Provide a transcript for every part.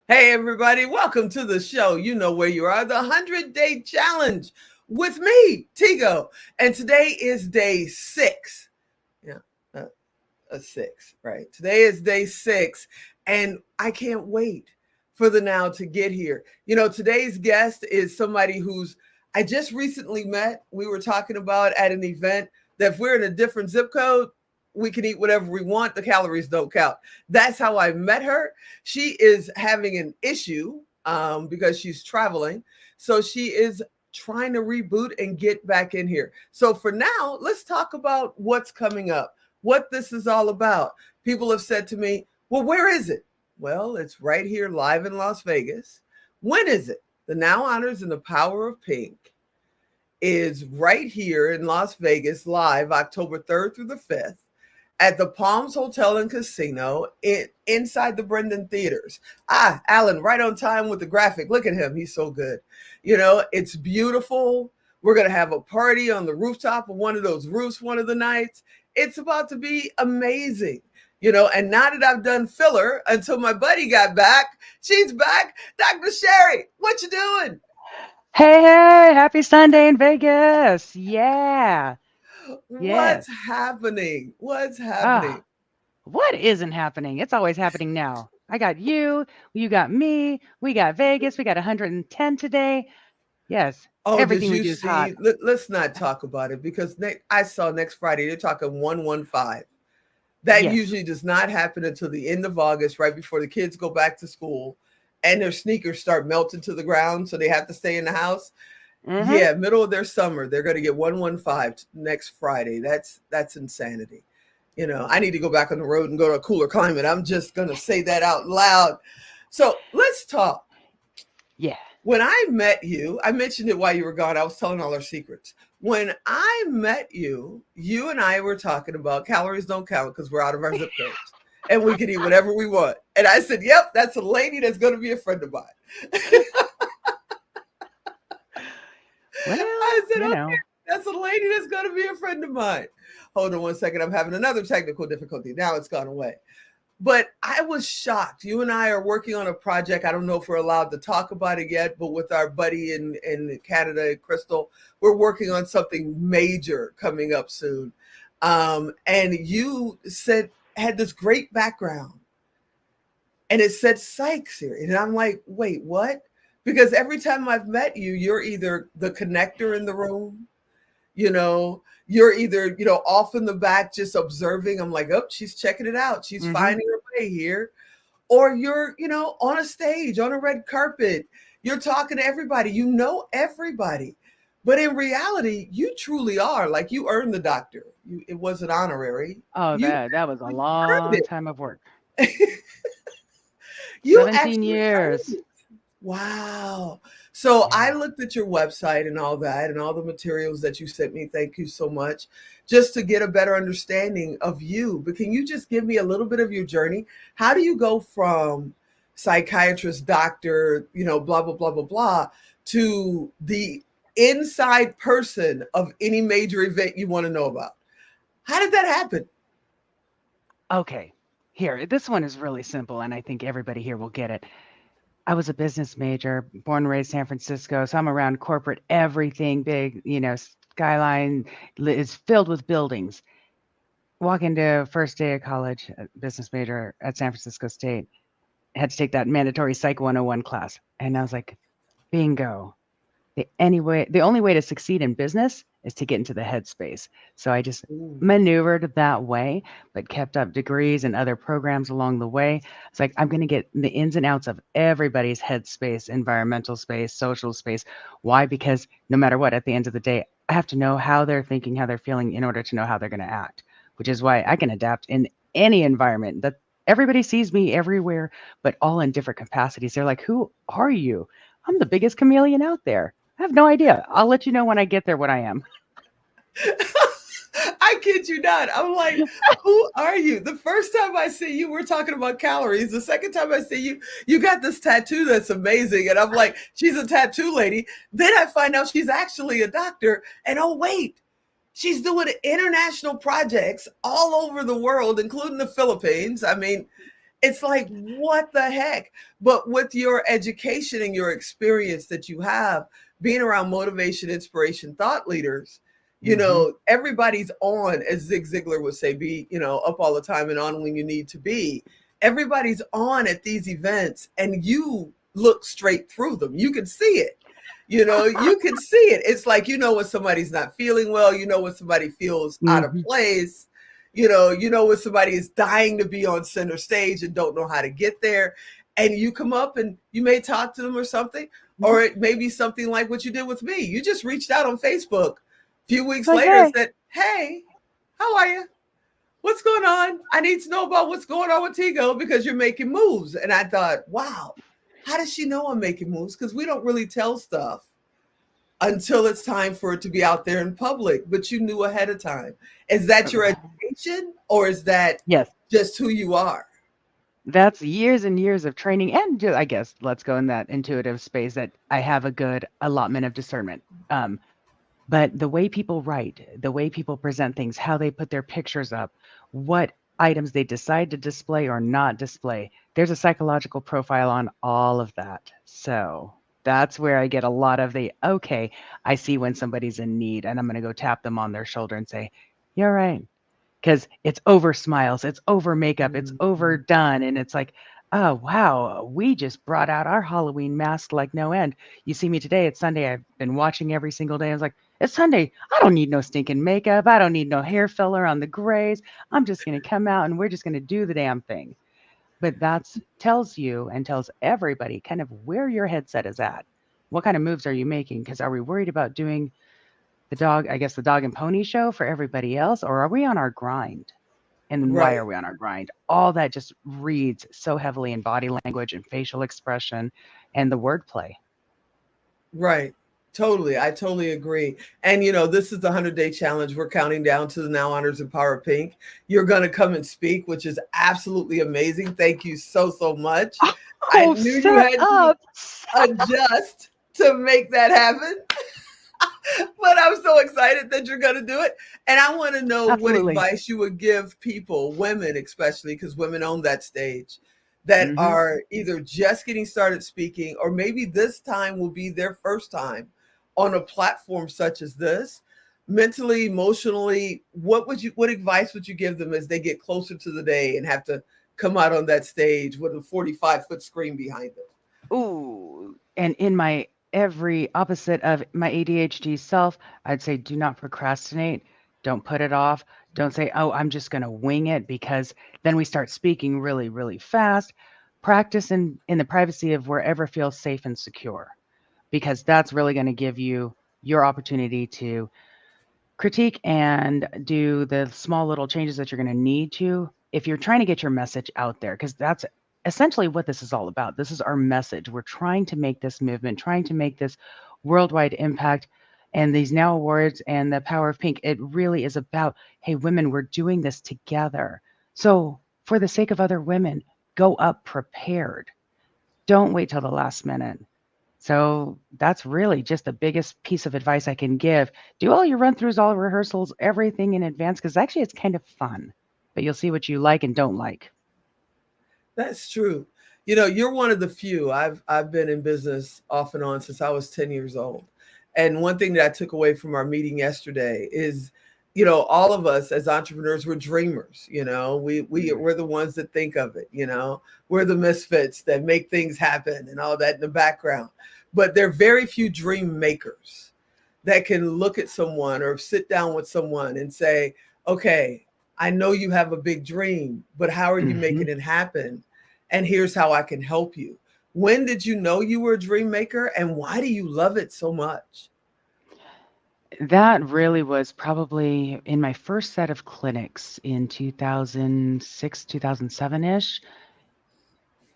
Hey, everybody, welcome to the show. You know where you are, the 100-Day Challenge with me, Tigo. And today is day 6. Yeah, uh, a 6, right? Today is day 6, and I can't wait for the now to get here. Today's guest is somebody who's I just recently met. We were talking about at an event that if we're in a different zip code, we can eat whatever we want. The calories don't count. That's how I met her. She is having an issue because she's traveling. So she is trying to reboot and get back in here. So for now, let's talk about what's coming up, what this is all about. People have said to me, well, where is it? Well, it's right here live in Las Vegas. When is it? The Now Honors and the Power of Pink is right here in Las Vegas, live October 3rd through the 5th at the Palms Hotel and Casino inside the Brendan Theaters. Alan, right on time with the graphic. Look at him. He's so good. It's beautiful. We're going to have a party on the rooftop of one of those roofs one of the nights. It's about to be amazing. And now that I've done filler until my buddy got back, she's back. Dr. Cheri, what you doing? Hey, hey, happy Sunday in Vegas. Yeah. What's Yes. happening? What's happening? Ah, what isn't happening? It's always happening now. I got you got me, we got Vegas, we got 110 today. Yes. Oh, did Everything we you do is hot. see? Let's not talk about it because I saw next Friday they're talking 115. That Yes. usually does not happen until the end of August, right before the kids go back to school and their sneakers start melting to the ground. So they have to stay in the house. Mm-hmm. Yeah, middle of their summer, they're going to get 115 next Friday. That's insanity. I need to go back on the road and go to a cooler climate. I'm just going to say that out loud. So let's talk. Yeah. When I met you, I mentioned it while you were gone. I was telling all our secrets. When I met you, you and I were talking about calories don't count because we're out of our zip codes and we can eat whatever we want. And I said, yep, that's a lady that's going to be a friend of mine. Well, I said, you okay, know. that's a lady that's going to be a friend of mine. Hold on one second. I'm having another technical difficulty. Now it's gone away. But I was shocked. You and I are working on a project. I don't know if we're allowed to talk about it yet, but with our buddy in Canada, Crystal, we're working on something major coming up soon. And you had this great background and it said psychs here. And I'm like, wait, what? Because every time I've met you, you're either the connector in the room, you know, you're either, off in the back just observing. I'm like, oh, she's checking it out. She's Mm-hmm. finding her way here. Or you're, on a stage, on a red carpet. You're talking to everybody. You know everybody. But in reality, you truly are. Like you earned the doctor. It wasn't honorary. Oh, You that was a actually earned long time of work. it. You 17 actually earned years. it. Wow. So I Yeah. looked at your website and all that and all the materials that you sent me. Thank you so much. Just to get a better understanding of you. But can you just give me a little bit of your journey? How do you go from psychiatrist, doctor, blah, blah, blah, blah, blah, to the inside person of any major event you want to know about? How did that happen? Okay. Here, this one is really simple, and I think everybody here will get it. I was a business major, born and raised San Francisco, so I'm around corporate everything big, skyline is filled with buildings. Walk into first day of college, business major at San Francisco State, had to take that mandatory Psych 101 class. And I was like, bingo. The only way to succeed in business is to get into the headspace. So I just Ooh. maneuvered that way, but kept up degrees and other programs along the way. It's like I'm going to get the ins and outs of everybody's headspace, environmental space, social space. Why? Because no matter what, at the end of the day, I have to know how they're thinking, how they're feeling in order to know how they're going to act, which is why I can adapt in any environment. That everybody sees me everywhere, but all in different capacities. They're like, who are you? I'm the biggest chameleon out there. I have no idea. I'll let you know when I get there what I am. I kid you not. I'm like, who are you? The first time I see you, we're talking about calories. The second time I see you, you got this tattoo that's amazing. And I'm like, she's a tattoo lady. Then I find out she's actually a doctor. And oh, wait, she's doing international projects all over the world, including the Philippines. I mean, It's like, what the heck? But with your education and your experience that you have being around motivation, inspiration, thought leaders, Hmm. everybody's on, as Zig Ziglar would say, be, up all the time and on when you need to be. Everybody's on at these events and you look straight through them. You can see it. You can see it. It's like, when somebody's not feeling well, when somebody feels out of Hmm. place, when somebody is dying to be on center stage and don't know how to get there. And you come up and you may talk to them or something, or it may be something like what you did with me. You just reached out on Facebook a few weeks Like, later and hey, said, "Hey, how are you? What's going on? I need to know about what's going on with Tigo because you're making moves." And I thought, wow, how does she know I'm making moves? Because we don't really tell stuff until it's time for it to be out there in public, but you knew ahead of time. Is that your education or is that yes, just who you are? that's years and years of training, and I guess let's go in that intuitive space that I have a good allotment of discernment. Um, But the way people write, the way people present things, how they put their pictures up, what items they decide to display or not display, there's a psychological profile on all of that. So that's where I get a lot of the, okay, I see when somebody's in need and I'm going to go tap them on their shoulder and say, "You're right." Because it's over smiles, it's over makeup, it's Mhm. overdone. And it's like, oh, wow, we just brought out our Halloween mask like no end. You see me today, it's Sunday. I've been watching every single day. I was like, it's Sunday. I don't need no stinking makeup. I don't need no hair filler on the grays. I'm just going to come out and we're just going to do the damn thing. But that's tells you and tells everybody kind of where your headset is at. What kind of moves are you making? Because are we worried about doing the dog, I guess the dog and pony show for everybody else, or are we on our grind? And then why Right, are we on our grind? All that just reads so heavily in body language and facial expression and the wordplay. right. Totally. I totally agree. And this is the 100-day challenge. We're counting down to the Now Honors and Power Pink. You're going to come and speak, which is absolutely amazing. Thank you so, so much. I Oh, knew you set had to up. adjust to make that happen. But I'm so excited that you're going to do it. And I want to know what Absolutely. advice you would give people, women especially, because women own that stage, that Hmm. are either just getting started speaking, or maybe this time will be their first time on a platform such as this. Mentally, emotionally, what advice would you give them as they get closer to the day and have to come out on that stage with a 45-foot screen behind them? Ooh. And in my every opposite of my ADHD self, I'd say do not procrastinate. Don't put it off. Don't say, oh, I'm just going to wing it because then we start speaking really, really fast. Practice in the privacy of wherever feels safe and secure, because that's really going to give you your opportunity to critique and do the small little changes that you're going to need to if you're trying to get your message out there, because that's essentially what this is all about. This is our message. We're trying to make this movement, trying to make this worldwide impact. And these Now Awards and the Power of Pink, it really is about, hey, women, we're doing this together. So, for the sake of other women, go up prepared. Don't wait till the last minute. So that's really just the biggest piece of advice I can give. Do all your run throughs, all rehearsals, everything in advance, because actually it's kind of fun. But you'll see what you like and don't like. That's true. You're one of the few. I've been in business off and on since I was 10 years old. And one thing that I took away from our meeting yesterday is, all of us as entrepreneurs, we're dreamers. We're the ones that think of it. We're the misfits that make things happen and all that in the background. But there are very few dream makers that can look at someone or sit down with someone and say, okay, I know you have a big dream, but how are you Hmm. making it happen? And here's how I can help you. When did you know you were a dream maker and why do you love it so much? That really was probably in my first set of clinics in 2006, 2007 ish.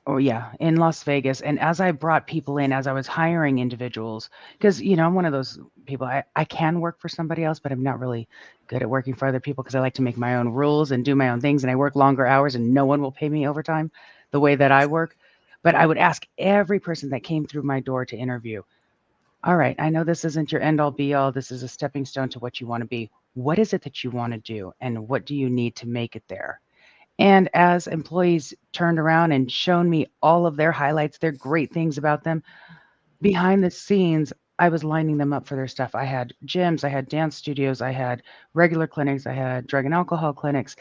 Oh, yeah, in Las Vegas. And as I brought people in, as I was hiring individuals, because, I'm one of those people, I can work for somebody else, but I'm not really good at working for other people because I like to make my own rules and do my own things. And I work longer hours and no one will pay me overtime the way that I work. But I would ask every person that came through my door to interview, all right, I know this isn't your end all be all. This is a stepping stone to what you want to be. What is it that you want to do? And what do you need to make it there? And as employees turned around and shown me all of their highlights, their great things about them, behind the scenes, I was lining them up for their stuff. I had gyms, I had dance studios, I had regular clinics, I had drug and alcohol clinics,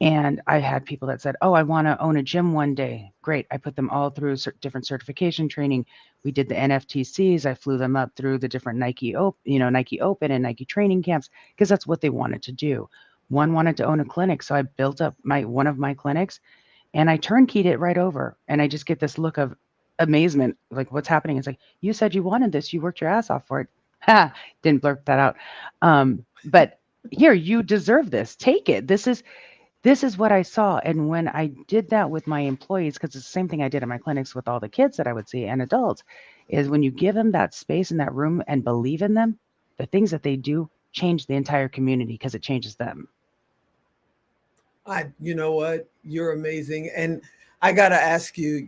and I had people that said, "Oh, I want to own a gym one day." Great. I put them all through different certification training. We did the NFTCs. I flew them up through the different Nike Open and Nike training camps because that's what they wanted to do. One wanted to own a clinic, so I built up my one of my clinics and I turnkeyed it right over. And I just get this look of amazement, like what's happening? It's like, you said you wanted this, you worked your ass off for it. Ha! Didn't blurt that out. But here, you deserve this. Take it. This is what I saw. And when I did that with my employees, because it's the same thing I did in my clinics with all the kids that I would see and adults, is when you give them that space in that room and believe in them, the things that they do change the entire community because it changes them. You know what? You're amazing. And I got to ask you,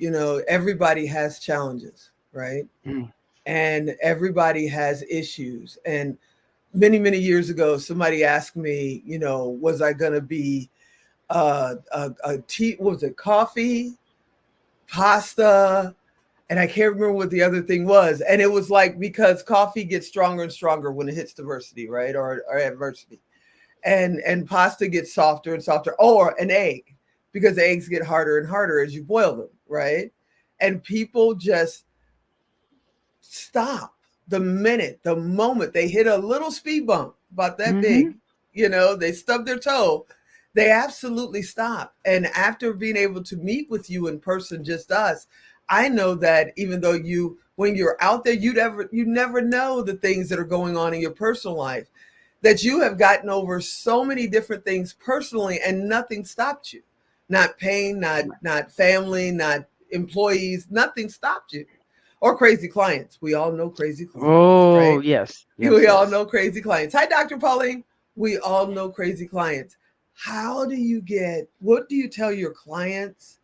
everybody has challenges, right? Mm. And everybody has issues. And many, many years ago, somebody asked me, was I going to be a tea, what was it, coffee, pasta, and I can't remember what the other thing was. And it was like because coffee gets stronger and stronger when it hits diversity, right? Or adversity. And pasta gets softer and softer, or an egg, because eggs get harder and harder as you boil them, right? And people just stop the moment they hit a little speed bump about that Hmm. big, they stub their toe, they absolutely stop. And after being able to meet with you in person, just us, I know that even though when you're out there, you never know the things that are going on in your personal life, that you have gotten over so many different things personally and nothing stopped you. Not pain, not family, not employees, nothing stopped you. Or crazy clients. We all know crazy clients, Oh, right? yes. Yes, We all yes. know crazy clients. Hi, Dr. Pauline. We all know crazy clients. What do you tell your clients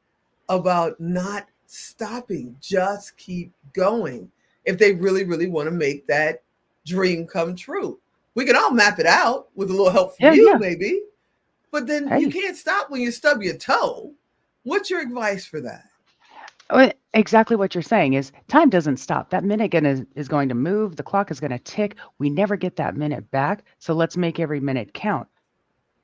about not stopping? Just keep going if they really, really want to make that dream come true. We can all map it out with a little help from Yeah, you, yeah. maybe, but then you Hey, can't stop when you stub your toe. What's your advice for that? exactly what you're saying is time doesn't stop. That minute is going to move. The clock is going to tick. We never get that minute back. So let's make every minute count.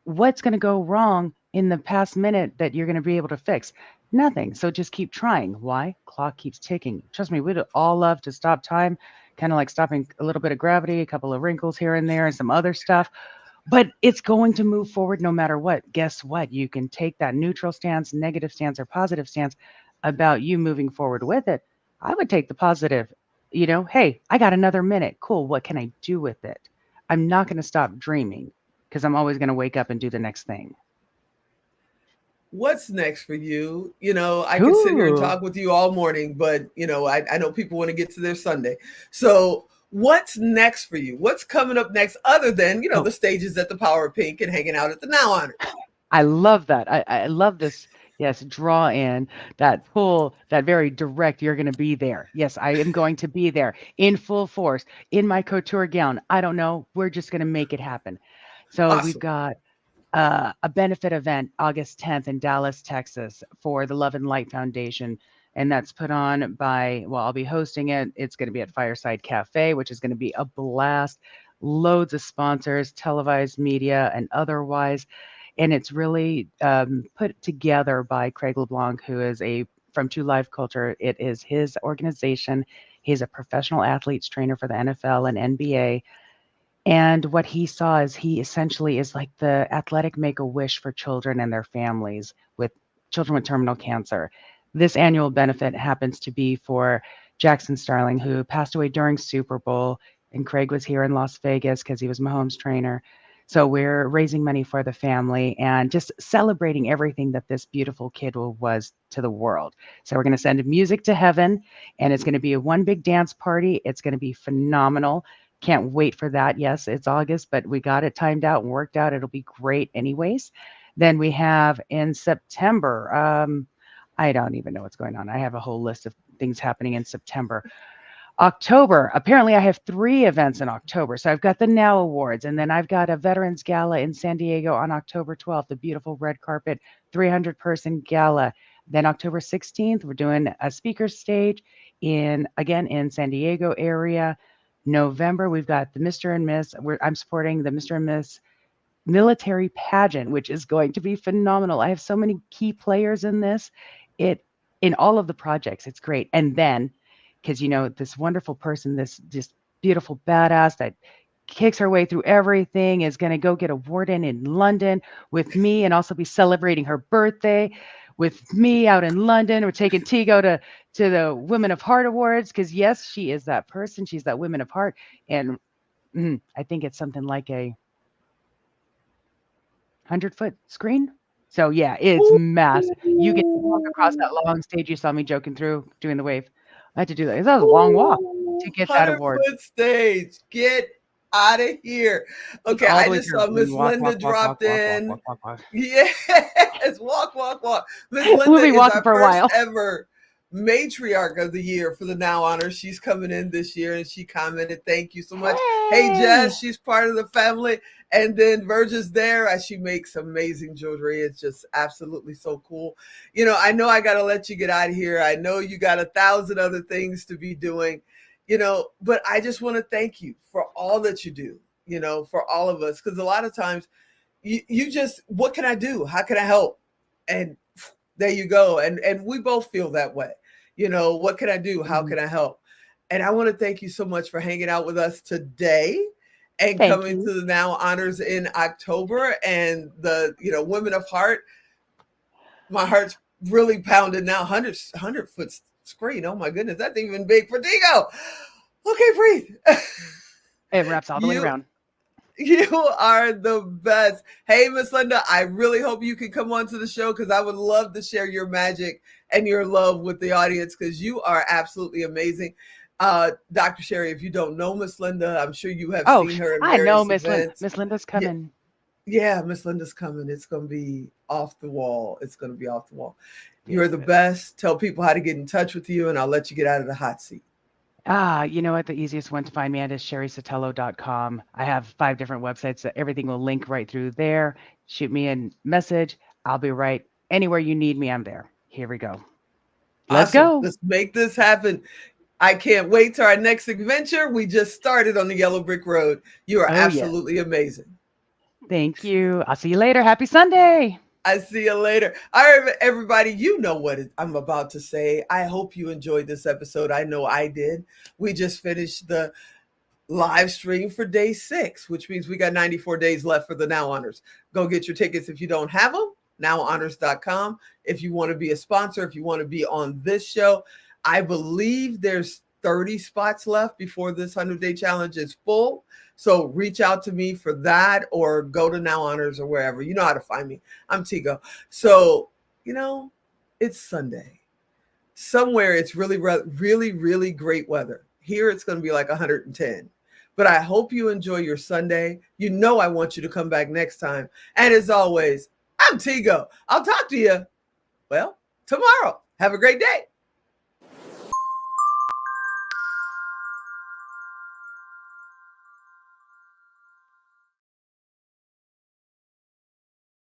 What's going to go wrong in the past minute that you're going to be able to fix? Nothing. So just keep trying. Why? Clock keeps ticking. Trust me, we'd all love to stop time, kind of like stopping a little bit of gravity, a couple of wrinkles here and there, and some other stuff. But it's going to move forward no matter what. Guess what? You can take that neutral stance, negative stance, or positive stance about you moving forward with it. I would take the positive, hey, I got another minute. Cool. What can I do with it? I'm not going to stop dreaming because I'm always going to wake up and do the next thing. What's next for you? I could sit here and Ooh. talk with you all morning, but I know people want to get to their Sunday. So what's next for you? What's coming up next other than, Oh, the stages at the Power of Pink and hanging out at the Now Honors? I love that. I love this. Yes, draw in that pull, that very direct, you're going to be there. Yes, I am going to be there in full force in my couture gown. I don't know. We're just going to make it happen. So we've Awesome. got a benefit event August 10th in Dallas, Texas for the Love and Light Foundation. And that's put on by, well, I'll be hosting it. It's going to be at Fireside Cafe, which is going to be a blast. Loads of sponsors, televised media, and otherwise. And it's really put together by Craig LeBlanc, who is from True Life Culture. It is his organization. He's a professional athletes trainer for the NFL and NBA. And what he saw is he essentially is like the athletic make a wish for children and their families with children with terminal cancer. This annual benefit happens to be for Jackson Starling, who passed away during Super Bowl. And Craig was here in Las Vegas because he was Mahomes' trainer. So we're raising money for the family and just celebrating everything that this beautiful kid was to the world. So we're going to send music to heaven, and it's going to be a one big dance party. It's going to be phenomenal. Can't wait for that. Yes, it's August, but we got it timed out and worked out. It'll be great, anyways. Then we have in September. I don't even know what's going on. I have a whole list of things happening in September. October, apparently I have 3 events in October. So I've got the Now Awards, and then I've got a Veterans Gala in San Diego on October 12th, the beautiful red carpet 300-person gala. Then October 16th, we're doing a speaker stage in San Diego area. November, we've got the Mr. and Miss. I'm supporting the Mr. and Miss military pageant, which is going to be phenomenal. I have so many key players in this. It in all of the projects, it's great. And then, because this wonderful person, this just beautiful badass that kicks her way through everything, is going to go get a warden in London with me, and also be celebrating her birthday with me out in London. We're taking Tigo to the Women of Heart Awards, because yes, she is that person. She's that Women of Heart, and I think it's something like a 100-foot screen. So yeah, it's massive. You get to walk across that long stage you saw me joking through doing the wave. I had to do that. That was a long walk to get that award. 100-foot stage. Get out of here. Okay, All I the way just through. saw Miss Walk, Linda walk, walk, walk, dropped walk, walk, in. walk, walk, walk. Yes, walk, walk, walk. Miss We'll Linda be is walking our for a first while. ever matriarch of the year for the Now Honors. She's coming in this year, and she commented, "Thank you so much." Hey, Jess, she's part of the family. And then Virgil's there as she makes amazing jewelry. It's just absolutely so cool. I know I got to let you get out of here. I know you got 1,000 other things to be doing, but I just want to thank you for all that you do, for all of us. Because a lot of times you just, what can I do? How can I help? And there you go. And we both feel that way. What can I do? How can I help? And I want to thank you so much for hanging out with us today and Thank coming you. to the Now Honors in October, and the, Women of Heart. My heart's really pounding now. 100-foot screen. Oh my goodness. That's even big for Digo. Okay, breathe. It wraps all the way You around. You are the best. Hey, Miss Linda, I really hope you can come on to the show, because I would love to share your magic and your love with the audience, because you are absolutely amazing. Dr. Cheri, if you don't know Miss Linda, I'm sure you have Oh, seen her in I know various Miss Linda. events. Miss Linda's Yeah, coming. yeah, Miss Linda's coming. It's going to be off the wall. It's going to be off the wall. You're Yes, the it is. best. Tell people how to get in touch with you, and I'll let you get out of the hot seat. You know what? The easiest one to find me at is cherisotelo.com. I have 5 different websites that everything will link right through there. Shoot me a message. I'll be right anywhere you need me. I'm there. Here we go. Let's Awesome. go. Let's make this happen. I can't wait to our next adventure. We just started on the yellow brick road. You are Oh, yes. absolutely amazing. Thank you. I'll see you later. Happy Sunday. I see you later. All right, everybody, you know what I'm about to say. I hope you enjoyed this episode. I know I did. We just finished the live stream for day 6, which means we got 94 days left for the Now Honors. Go get your tickets if you don't have them, nowhonors.com. If you want to be a sponsor, if you want to be on this show, I believe there's 30 spots left before this 100-day challenge is full. So reach out to me for that, or go to Now Honors or wherever. You know how to find me. I'm Tigo. So, it's Sunday. Somewhere it's really, really, really great weather. Here it's going to be like 110. But I hope you enjoy your Sunday. I want you to come back next time. And as always, I'm Tigo. I'll talk to you, well, tomorrow. Have a great day.